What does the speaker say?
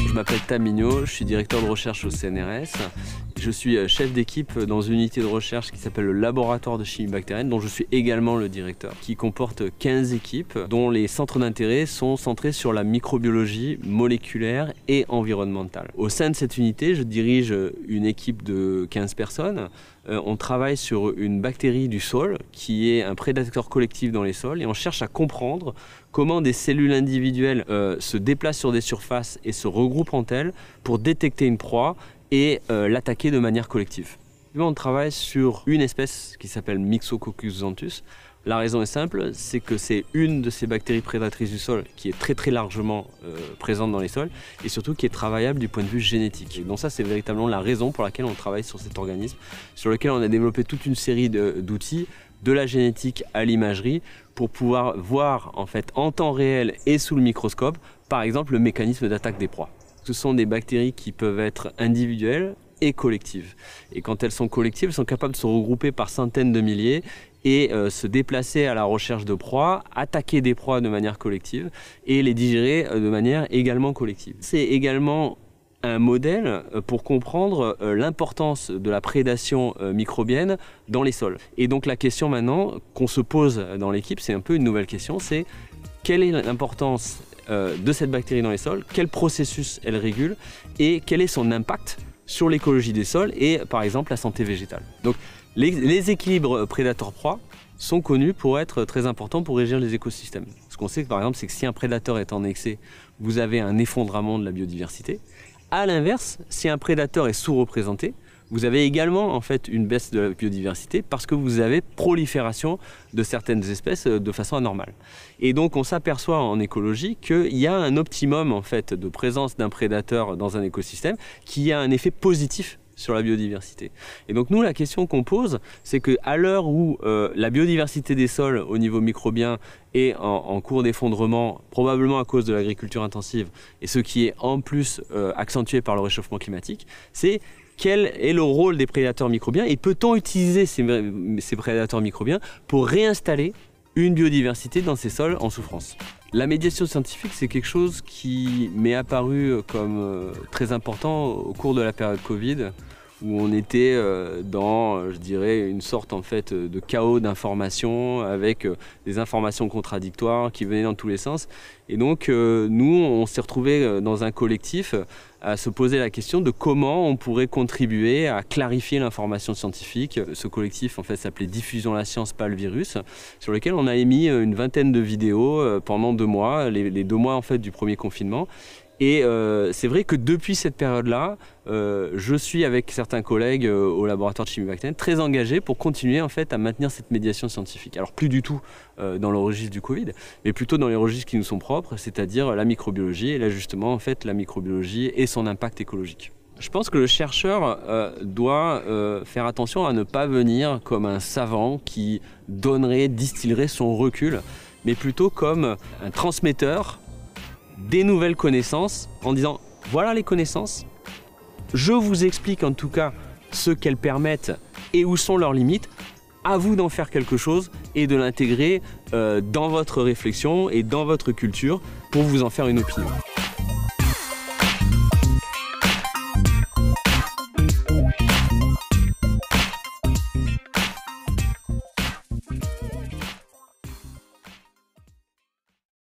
Je m'appelle Tam Mignot, je suis directeur de recherche au CNRS. Je suis chef d'équipe dans une unité de recherche qui s'appelle le laboratoire de chimie bactérienne, dont je suis également le directeur, qui comporte 15 équipes, dont les centres d'intérêt sont centrés sur la microbiologie moléculaire et environnementale. Au sein de cette unité, je dirige une équipe de 15 personnes. On travaille sur une bactérie du sol qui est un prédateur collectif dans les sols et on cherche à comprendre comment des cellules individuelles se déplacent sur des surfaces et se regroupent entre elles pour détecter une proie et l'attaquer de manière collective. On travaille sur une espèce qui s'appelle Myxococcus xanthus. La raison est simple, c'est que c'est une de ces bactéries prédatrices du sol qui est très largement présente dans les sols et surtout qui est travaillable du point de vue génétique. Et donc ça, c'est véritablement la raison pour laquelle on travaille sur cet organisme, sur lequel on a développé toute une série d'outils, de la génétique à l'imagerie, pour pouvoir voir en fait en temps réel et sous le microscope, par exemple, le mécanisme d'attaque des proies. Ce sont des bactéries qui peuvent être individuelles et collectives. Et quand elles sont collectives, elles sont capables de se regrouper par centaines de milliers et se déplacer à la recherche de proies, attaquer des proies de manière collective et les digérer de manière également collective. C'est également un modèle pour comprendre l'importance de la prédation microbienne dans les sols. Et donc la question maintenant qu'on se pose dans l'équipe, c'est un peu une nouvelle question, c'est quelle est l'importance de cette bactérie dans les sols, quel processus elle régule et quel est son impact sur l'écologie des sols et par exemple la santé végétale. Donc les équilibres prédateur-proie sont connus pour être très importants pour régir les écosystèmes. Ce qu'on sait par exemple, c'est que si un prédateur est en excès, vous avez un effondrement de la biodiversité. A l'inverse, si un prédateur est sous-représenté, vous avez également en fait une baisse de la biodiversité parce que vous avez prolifération de certaines espèces de façon anormale. Et donc on s'aperçoit en écologie qu'il y a un optimum en fait de présence d'un prédateur dans un écosystème qui a un effet positif sur la biodiversité. Et donc nous, la question qu'on pose, c'est qu'à l'heure où la biodiversité des sols au niveau microbien est en cours d'effondrement, probablement à cause de l'agriculture intensive, et ce qui est en plus accentué par le réchauffement climatique, c'est quel est le rôle des prédateurs microbiens et peut-on utiliser ces prédateurs microbiens pour réinstaller une biodiversité dans ces sols en souffrance. La médiation scientifique, c'est quelque chose qui m'est apparu comme très important au cours de la période Covid, où on était dans, je dirais, une sorte en fait de chaos d'informations avec des informations contradictoires qui venaient dans tous les sens. Et donc nous, on s'est retrouvés dans un collectif à se poser la question de comment on pourrait contribuer à clarifier l'information scientifique. Ce collectif en fait s'appelait Diffusion la science, pas le virus, sur lequel on a émis une vingtaine de vidéos pendant 2 mois, les 2 mois en fait du premier confinement. Et c'est vrai que depuis cette période-là, je suis avec certains collègues au laboratoire de chimie bactérienne très engagés pour continuer en fait à maintenir cette médiation scientifique. Alors plus du tout dans le registre du Covid, mais plutôt dans les registres qui nous sont propres, c'est-à-dire la microbiologie et là justement en fait la microbiologie et son impact écologique. Je pense que le chercheur doit faire attention à ne pas venir comme un savant qui distillerait son recul, mais plutôt comme un transmetteur des nouvelles connaissances en disant voilà les connaissances, je vous explique en tout cas ce qu'elles permettent et où sont leurs limites, à vous d'en faire quelque chose et de l'intégrer dans votre réflexion et dans votre culture pour vous en faire une opinion.